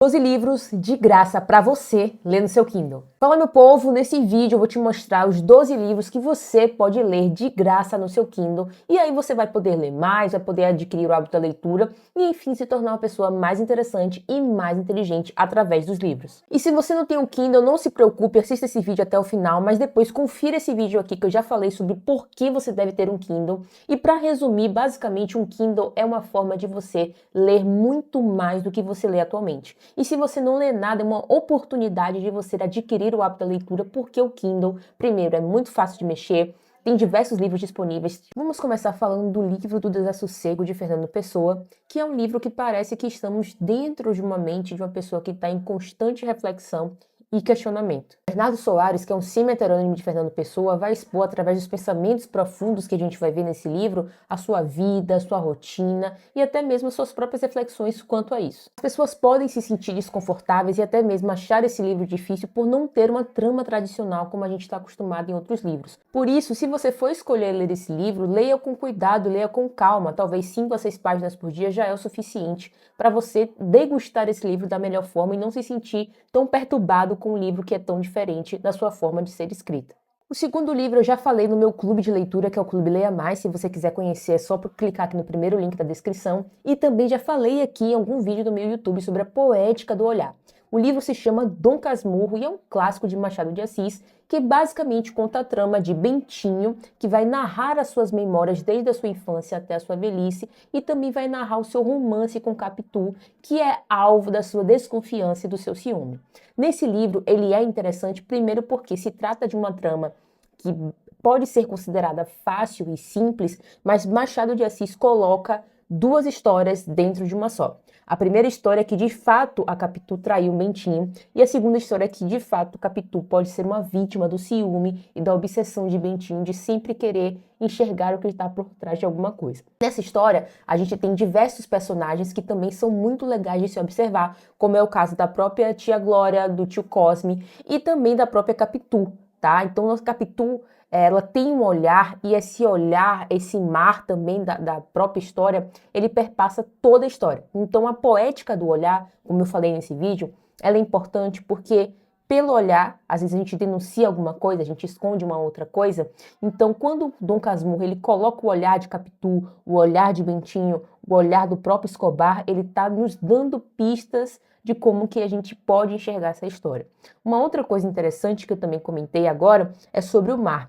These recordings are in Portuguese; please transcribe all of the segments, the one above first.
12 livros de graça para você ler no seu Kindle. Fala, meu povo, nesse vídeo eu vou te mostrar os 12 livros que você pode ler de graça no seu Kindle e aí você vai poder ler mais, vai poder adquirir o hábito da leitura e enfim se tornar uma pessoa mais interessante e mais inteligente através dos livros. E se você não tem um Kindle, não se preocupe, assista esse vídeo até o final, mas depois confira esse vídeo aqui que eu já falei sobre por que você deve ter um Kindle. E para resumir, basicamente um Kindle é uma forma de você ler muito mais do que você lê atualmente. E se você não lê nada, é uma oportunidade de você adquirir o hábito da leitura, porque o Kindle, primeiro, é muito fácil de mexer, tem diversos livros disponíveis. Vamos começar falando do livro do Desassossego, de Fernando Pessoa, que é um livro que parece que estamos dentro de uma mente de uma pessoa que está em constante reflexão e questionamento. Bernardo Soares, que é um semi-heterônimo de Fernando Pessoa, vai expor através dos pensamentos profundos que a gente vai ver nesse livro a sua vida, a sua rotina e até mesmo as suas próprias reflexões quanto a isso. As pessoas podem se sentir desconfortáveis e até mesmo achar esse livro difícil por não ter uma trama tradicional como a gente está acostumado em outros livros. Por isso, se você for escolher ler esse livro, leia com cuidado, leia com calma. Talvez 5 a 6 páginas por dia já é o suficiente para você degustar esse livro da melhor forma e não se sentir tão perturbado com um livro que é tão diferente da sua forma de ser escrita. O segundo livro eu já falei no meu clube de leitura, que é o Clube Leia Mais. Se você quiser conhecer, é só clicar aqui no primeiro link da descrição. E também já falei aqui em algum vídeo do meu YouTube sobre a poética do olhar. O livro se chama Dom Casmurro e é um clássico de Machado de Assis, que basicamente conta a trama de Bentinho, que vai narrar as suas memórias desde a sua infância até a sua velhice, e também vai narrar o seu romance com Capitu, que é alvo da sua desconfiança e do seu ciúme. Nesse livro, ele é interessante, primeiro porque se trata de uma trama que pode ser considerada fácil e simples, mas Machado de Assis coloca duas histórias dentro de uma só. A primeira história é que, de fato, a Capitu traiu o Bentinho, e a segunda história é que, de fato, Capitu pode ser uma vítima do ciúme e da obsessão de Bentinho de sempre querer enxergar o que está por trás de alguma coisa. Nessa história, a gente tem diversos personagens que também são muito legais de se observar, como é o caso da própria tia Glória, do tio Cosme e também da própria Capitu, tá? Então, a Capitu, ela tem um olhar, e esse olhar, esse mar também da própria história, ele perpassa toda a história. Então a poética do olhar, como eu falei nesse vídeo, ela é importante porque pelo olhar, às vezes a gente denuncia alguma coisa, a gente esconde uma outra coisa. Então quando Dom Casmurro ele coloca o olhar de Capitu, o olhar de Bentinho, o olhar do próprio Escobar, ele está nos dando pistas de como que a gente pode enxergar essa história. Uma outra coisa interessante que eu também comentei agora é sobre o mar.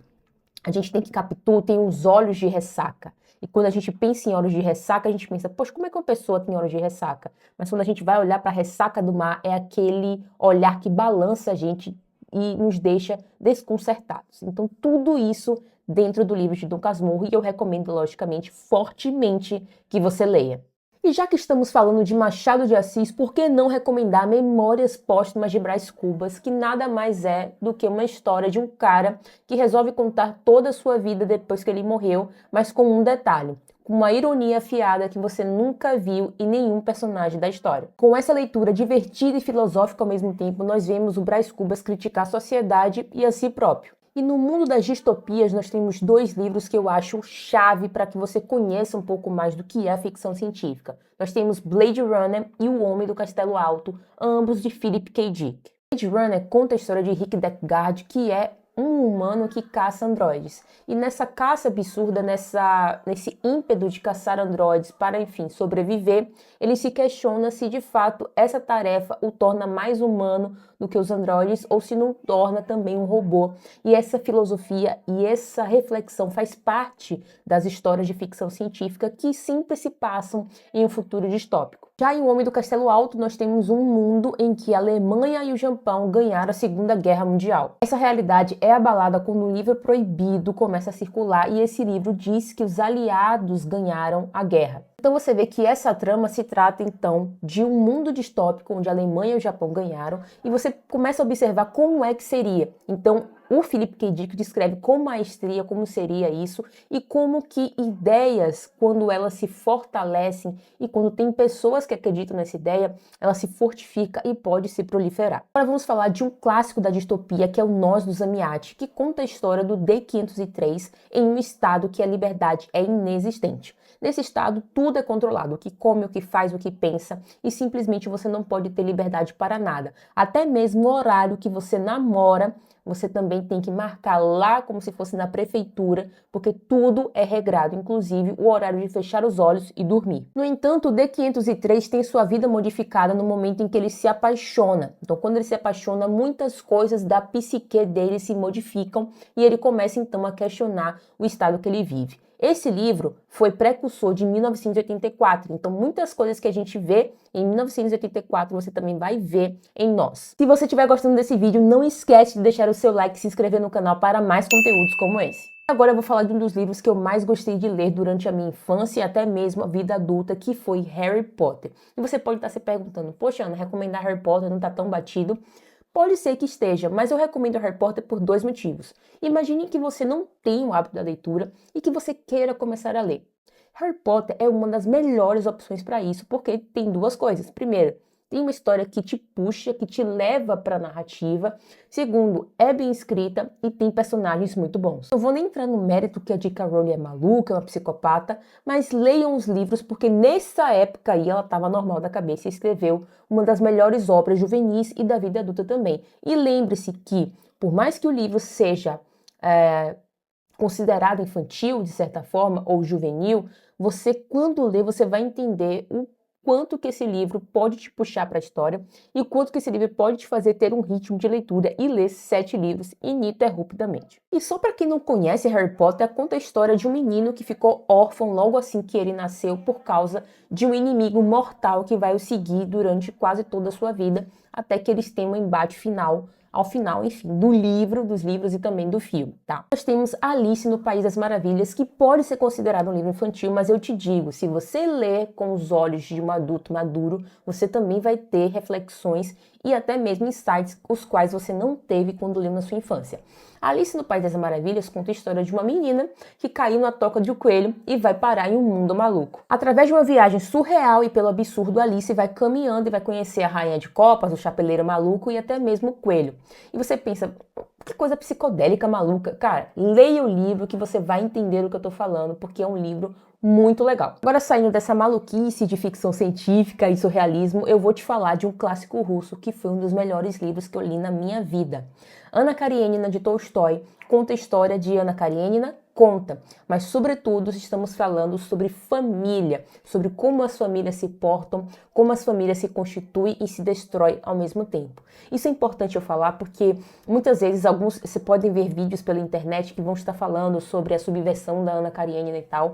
A gente tem que Capitu tem os olhos de ressaca. E quando a gente pensa em olhos de ressaca, a gente pensa, poxa, como é que uma pessoa tem olhos de ressaca? Mas quando a gente vai olhar para a ressaca do mar, é aquele olhar que balança a gente e nos deixa desconcertados. Então, tudo isso dentro do livro de Dom Casmurro, e eu recomendo, logicamente, fortemente que você leia. E já que estamos falando de Machado de Assis, por que não recomendar Memórias Póstumas de Brás Cubas, que nada mais é do que uma história de um cara que resolve contar toda a sua vida depois que ele morreu, mas com um detalhe, com uma ironia afiada que você nunca viu em nenhum personagem da história. Com essa leitura divertida e filosófica ao mesmo tempo, nós vemos o Brás Cubas criticar a sociedade e a si próprio. E no mundo das distopias, nós temos 2 livros que eu acho chave para que você conheça um pouco mais do que é a ficção científica. Nós temos Blade Runner e O Homem do Castelo Alto, ambos de Philip K. Dick. Blade Runner conta a história de Rick Deckard, que é um humano que caça androides. E nessa caça absurda, nesse ímpeto de caçar androides para, enfim, sobreviver, ele se questiona se de fato essa tarefa o torna mais humano do que os androides ou se não torna também um robô. E essa filosofia e essa reflexão faz parte das histórias de ficção científica que sempre se passam em um futuro distópico. Já em O Homem do Castelo Alto, nós temos um mundo em que a Alemanha e o Japão ganharam a Segunda Guerra Mundial. Essa realidade é abalada quando um livro proibido começa a circular e esse livro diz que os aliados ganharam a guerra. Então você vê que essa trama se trata então de um mundo distópico onde a Alemanha e o Japão ganharam e você começa a observar como é que seria. Então o Philip K. Dick descreve com maestria como seria isso e como que ideias, quando elas se fortalecem e quando tem pessoas que acreditam nessa ideia, ela se fortifica e pode se proliferar. Agora vamos falar de um clássico da distopia que é o Nós do Zamiate, que conta a história do D503 em um estado que a liberdade é inexistente. Nesse estado, tudo é controlado, o que come, o que faz, o que pensa, e simplesmente você não pode ter liberdade para nada. Até mesmo o horário que você namora, você também tem que marcar lá como se fosse na prefeitura, porque tudo é regrado, inclusive o horário de fechar os olhos e dormir. No entanto, o D503 tem sua vida modificada no momento em que ele se apaixona. Então, quando ele se apaixona, muitas coisas da psique dele se modificam e ele começa então a questionar o estado que ele vive. Esse livro foi precursor de 1984, então muitas coisas que a gente vê em 1984 você também vai ver em Nós. Se você estiver gostando desse vídeo, não esquece de deixar o seu like e se inscrever no canal para mais conteúdos como esse. Agora eu vou falar de um dos livros que eu mais gostei de ler durante a minha infância e até mesmo a vida adulta, que foi Harry Potter. E você pode estar se perguntando, poxa, Ana, recomendar Harry Potter não está tão batido? Pode ser que esteja, mas eu recomendo Harry Potter por dois motivos. Imagine que você não tem o hábito da leitura e que você queira começar a ler. Harry Potter é uma das melhores opções para isso, porque tem duas coisas. Primeiro, tem uma história que te puxa, que te leva para a narrativa. Segundo, é bem escrita e tem personagens muito bons. Não vou nem entrar no mérito que a J.K. Rowling é maluca, é uma psicopata, mas leiam os livros porque nessa época aí ela estava normal da cabeça e escreveu uma das melhores obras juvenis e da vida adulta também. E lembre-se que, por mais que o livro seja considerado infantil, de certa forma, ou juvenil, você, quando lê, você vai entender o quanto que esse livro pode te puxar para a história e o quanto que esse livro pode te fazer ter um ritmo de leitura e ler 7 livros ininterruptamente. E só para quem não conhece Harry Potter, conta a história de um menino que ficou órfão logo assim que ele nasceu por causa de um inimigo mortal que vai o seguir durante quase toda a sua vida, até que eles tenham um embate final, ao final, enfim, do livro, dos livros e também do filme, tá? Nós temos Alice no País das Maravilhas, que pode ser considerado um livro infantil, mas eu te digo, se você ler com os olhos de um adulto maduro, você também vai ter reflexões e até mesmo insights os quais você não teve quando leu na sua infância. Alice no País das Maravilhas conta a história de uma menina que caiu na toca de um coelho e vai parar em um mundo maluco. Através de uma viagem surreal e pelo absurdo, Alice vai caminhando e vai conhecer a Rainha de Copas, o Chapeleiro Maluco e até mesmo o Coelho. E você pensa, que coisa psicodélica maluca. Cara, leia o livro que você vai entender o que eu tô falando, porque é um livro muito legal. Agora, saindo dessa maluquice de ficção científica e surrealismo, eu vou te falar de um clássico russo que foi um dos melhores livros que eu li na minha vida. Anna Karenina, de Tolstói, conta a história de Anna Karenina, mas sobretudo estamos falando sobre família, sobre como as famílias se portam, como as famílias se constituem e se destroem ao mesmo tempo. Isso é importante eu falar porque muitas vezes você podem ver vídeos pela internet que vão estar falando sobre a subversão da Anna Karenina e tal,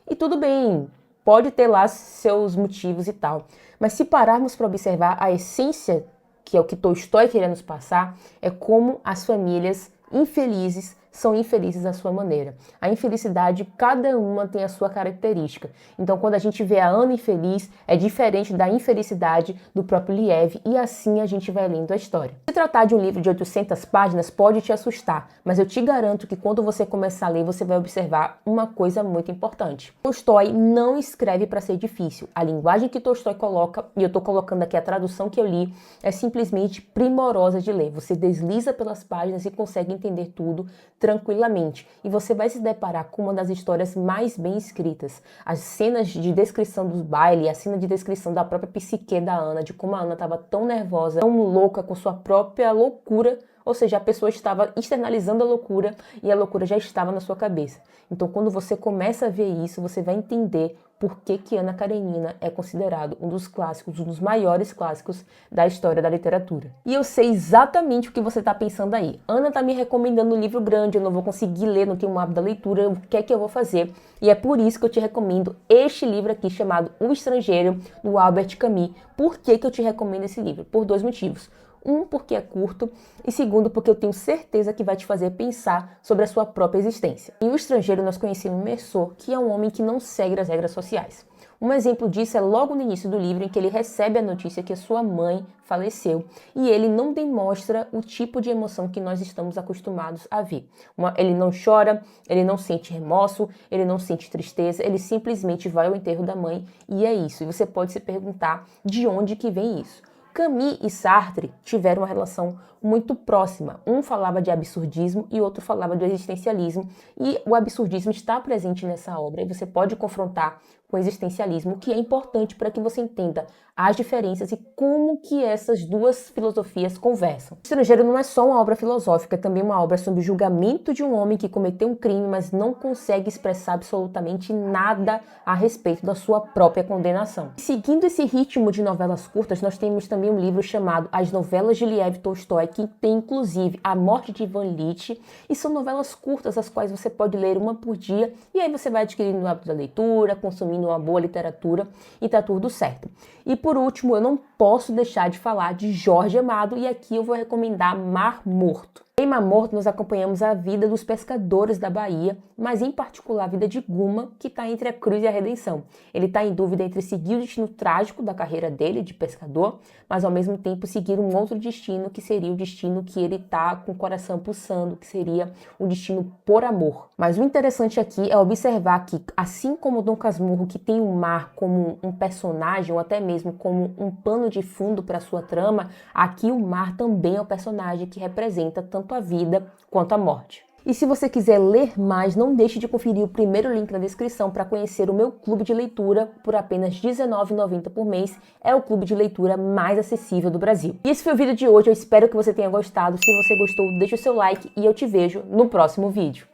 e tudo bem, pode ter lá seus motivos e tal, mas se pararmos para observar a essência, que é o que Tolstói queria nos passar, é como as famílias infelizes são infelizes à sua maneira. A infelicidade, cada uma tem a sua característica. Então, quando a gente vê a Anna infeliz, é diferente da infelicidade do próprio Liev, e assim a gente vai lendo a história. Se tratar de um livro de 800 páginas, pode te assustar, mas eu te garanto que quando você começar a ler, você vai observar uma coisa muito importante. Tolstói não escreve para ser difícil. A linguagem que Tolstói coloca, e eu estou colocando aqui a tradução que eu li, é simplesmente primorosa de ler. Você desliza pelas páginas e consegue entender tudo tranquilamente. E você vai se deparar com uma das histórias mais bem escritas. As cenas de descrição dos bailes, a cena de descrição da própria psique da Anna, de como a Anna estava tão nervosa, tão louca com sua própria loucura, ou seja, a pessoa estava externalizando a loucura e a loucura já estava na sua cabeça. Então, quando você começa a ver isso, você vai entender por que Anna Karenina é considerado um dos clássicos, um dos maiores clássicos da história da literatura. E eu sei exatamente o que você está pensando aí. Ana está me recomendando um livro grande, eu não vou conseguir ler, não tenho um hábito da leitura, o que é que eu vou fazer? E é por isso que eu te recomendo este livro aqui, chamado O Estrangeiro, do Albert Camus. Por que eu te recomendo esse livro? Por dois motivos. Um, porque é curto, e segundo, porque eu tenho certeza que vai te fazer pensar sobre a sua própria existência. Em O Estrangeiro, nós conhecemos Merceau, que é um homem que não segue as regras sociais. Um exemplo disso é logo no início do livro, em que ele recebe a notícia que a sua mãe faleceu, e ele não demonstra o tipo de emoção que nós estamos acostumados a ver. Ele não chora, ele não sente remorso, ele não sente tristeza, ele simplesmente vai ao enterro da mãe, e é isso. E você pode se perguntar de onde que vem isso. Camus e Sartre tiveram uma relação muito próxima. Um falava de absurdismo e outro falava de existencialismo, e o absurdismo está presente nessa obra, e você pode confrontar com o existencialismo, o que é importante para que você entenda as diferenças e como que essas duas filosofias conversam. O Estrangeiro não é só uma obra filosófica, é também uma obra sobre o julgamento de um homem que cometeu um crime, mas não consegue expressar absolutamente nada a respeito da sua própria condenação. Seguindo esse ritmo de novelas curtas, nós temos também um livro chamado As Novelas de Lev Tolstói, que tem inclusive A Morte de Ivan Ilitch, e são novelas curtas, as quais você pode ler uma por dia, e aí você vai adquirindo o hábito da leitura, consumindo uma boa literatura, e tá tudo certo. E por último, eu não posso deixar de falar de Jorge Amado, e aqui eu vou recomendar Mar Morto. Em Mar Morto, nós acompanhamos a vida dos pescadores da Bahia, mas em particular a vida de Guma, que está entre a cruz e a redenção. Ele está em dúvida entre seguir o destino trágico da carreira dele, de pescador, mas ao mesmo tempo seguir um outro destino, que seria o destino que ele está com o coração pulsando, que seria um destino por amor. Mas o interessante aqui é observar que, assim como Dom Casmurro, que tem o mar como um personagem, ou até mesmo como um pano de fundo para sua trama, aqui o mar também é o personagem que representa tanto a vida quanto a morte. E se você quiser ler mais, não deixe de conferir o primeiro link na descrição para conhecer o meu clube de leitura por apenas R$19,90 por mês. É o clube de leitura mais acessível do Brasil. E esse foi o vídeo de hoje, eu espero que você tenha gostado. Se você gostou, deixe o seu like e eu te vejo no próximo vídeo.